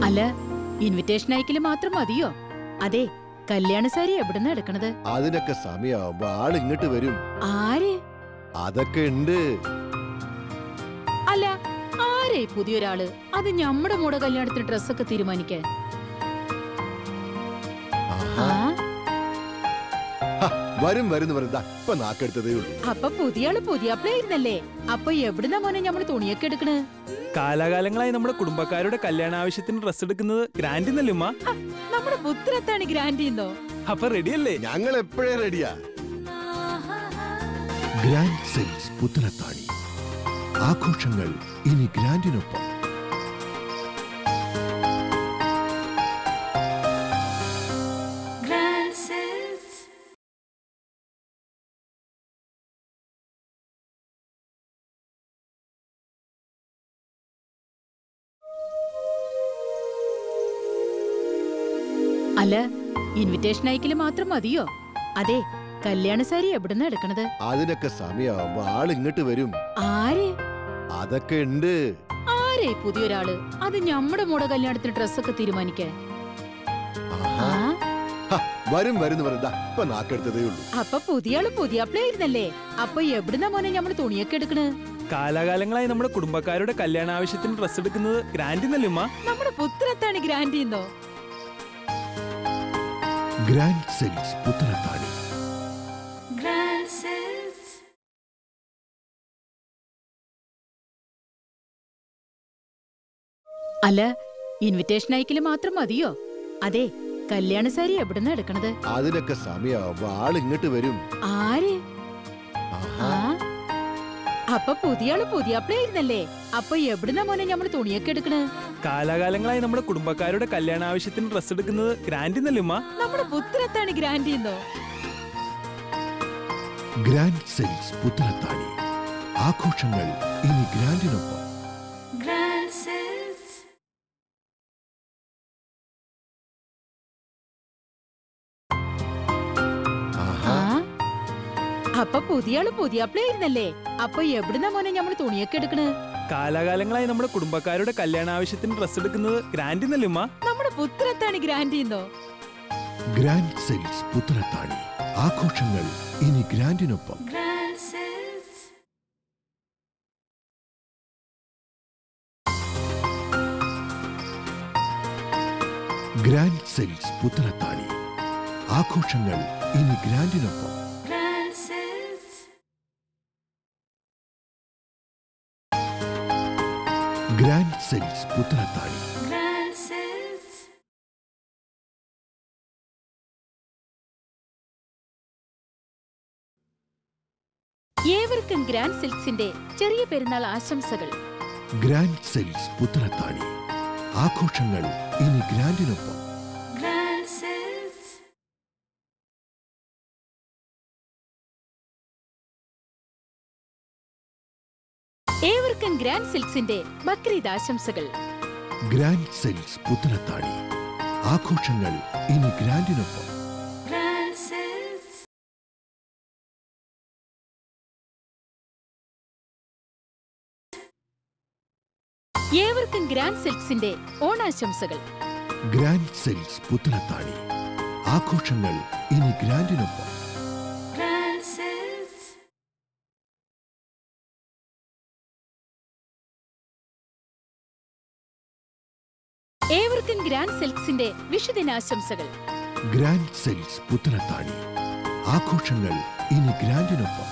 അല്ല, ഇൻവിറ്റേഷൻ അയക്കല് മാത്രം മതിയോ? അതെ, കല്യാണ സാരി എവിടുന്ന എടുക്കണത്? അതിനൊക്കെ സമയമാവുമ്പോ ആള് ഇങ്ങോട്ട് വരും. ആര്? അതൊക്കെ ഉണ്ട്. അല്ല, ആരേ പുതിയൊരാള്? അത് ഞമ്മടെ മോടെ കല്യാണത്തിന് ഡ്രസ്സൊക്കെ തീരുമാനിക്കാൻ. വരും വരുന്നു വരുന്ന ഇപ്പൊ നാക്കെടുത്തതേ ഉള്ളൂ. അപ്പൊ പുതിയാള് പുതിയാപ്പിളായിരുന്നല്ലേ? അപ്പൊ എവിടുന്ന മോനെ ഞമ്മള് തുണിയൊക്കെ എടുക്കണ്? കാലാകാലങ്ങളായി നമ്മുടെ കുടുംബക്കാരുടെ കല്യാണ ആവശ്യത്തിന് ഡ്രസ് എടുക്കുന്നത് ഗ്രാൻഡ് എന്നല്ലേ ഉമ്മ? നമ്മുടെ പുത്രത്താണ് ഗ്രാൻഡിന്നോ? അപ്പൊ റെഡിയല്ലേ? ഞങ്ങൾ എപ്പോഴേ റെഡിയാ. Grand sales Puthanathani. ആഘോഷങ്ങൾ ഇനി ഗ്രാൻഡിനൊപ്പം. അല്ല, ഇൻവിറ്റേഷൻ അയക്കല് മാത്രം മതിയോ? അതെ, കല്യാണ സാരി എവിടുന്ന എടുക്കണത്? അതിനൊക്കെ സമയമാവുമ്പോ ആള് ഇങ്ങോട്ട് വരും. ആര്? അതൊക്കെ ഉണ്ട്. ആരേ പുതിയൊരാള്? അത് ഞമ്മടെ മോടെ കല്യാണത്തിന് ഡ്രസ്സൊക്കെ തീരുമാനിക്കാൻ. വരും വരുന്നു വരുന്ന ഇപ്പൊ നാക്കെടുത്തതേ ഉള്ളൂ. അപ്പൊ പുതിയാള് പുതിയാപ്പിളായിരുന്നല്ലേ? അപ്പൊ എവിടുന്ന മോനെ ഞമ്മള് തുണിയൊക്കെ എടുക്കണ്? കാലാകാലങ്ങളായി നമ്മുടെ കുടുംബക്കാരുടെ കല്യാണ ആവശ്യത്തിന് ഡ്രസ് എടുക്കുന്നത് ഗ്രാൻഡ് എന്നല്ലേ ഉമ്മ? നമ്മുടെ പുത്രത്താണ് ഗ്രാൻഡിന്നോ? Grand sales Puthanathani. അല്ല, ഇൻവിറ്റേഷൻ അയക്കല് മാത്രം മതിയോ? അതെ, കല്യാണ സാരി എവിടുന്ന എടുക്കണത്? അതിനൊക്കെ സമയമാവുമ്പോ ആള് ഇങ്ങോട്ട് വരും. ആര്? അപ്പൊ പുതിയാള് പുതിയാപ്പിളായിരുന്നല്ലേ? അപ്പൊ എവിടുന്ന മോനെ ഞമ്മള് തുണിയൊക്കെ എടുക്കണ്? കാലാകാലങ്ങളായി നമ്മുടെ കുടുംബക്കാരുടെ കല്യാണ ആവശ്യത്തിന് ഡ്രസ് എടുക്കുന്നത് ഗ്രാൻഡ് എന്നല്ലേ ഉമ്മ? നമ്മുടെ പുത്രത്താണ് ഗ്രാൻഡിന്നോ? Grand sales Puthanathani. ആഘോഷങ്ങൾ ഇനി ഗ്രാൻഡിനൊപ്പം. അപ്പൊ പുതിയാള് പുതിയാപ്പിളായിരുന്നല്ലേ? അപ്പൊ എവിടുന്ന മോനെ ഞമ്മള് തുണിയൊക്കെ എടുക്കണ്? കാലാകാലങ്ങളായി നമ്മുടെ കുടുംബക്കാരുടെ കല്യാണ ആവശ്യത്തിന് ഡ്രസ് എടുക്കുന്നത് ഗ്രാൻഡ് എന്നല്ലേ ഉമ്മ? നമ്മുടെ പുത്രത്താണ് ഗ്രാൻഡിന്നോ? Grand sales Puthanathani. ആഘോഷങ്ങൾ ഇനി ഗ്രാൻഡിനൊപ്പം. Grand sales Puthanathani. ആഘോഷങ്ങൾ ഇനി ഗ്രാൻഡിനൊപ്പം. Grand sales Puthanathani. ഏവർക്കും ഗ്രാൻഡ് സിൽക്സിന്റെ ചെറിയ പെരുന്നാൾ ആശംസകൾ. Grand sales Puthanathani. ആഘോഷങ്ങൾ ഇനി ഗ്രാൻഡിനൊപ്പം. ഏവർക്കും ഗ്രാൻഡ് സിൽക്സിന്റെ ബക്രീദ് ആശംസകൾ. Grand sales Puthanathani. ആഘോഷങ്ങൾ ഇനി ഗ്രാൻഡിനൊപ്പം. ഏവർക്കും ഗ്രാൻഡ് സിൽക്സിന്റെ ഓണാശംസകൾ. Grand sales Puthanathani. ആഘോഷങ്ങൾ ഇനി ഗ്രാൻഡിനൊപ്പം. ഏവർക്കും ഗ്രാൻഡ് സിൽക്സിന്റെ വിഷുദിനാശംസകൾ. Grand sales Puthanathani. ആഘോഷങ്ങൾ ഇനി ഗ്രാൻഡിനൊപ്പം.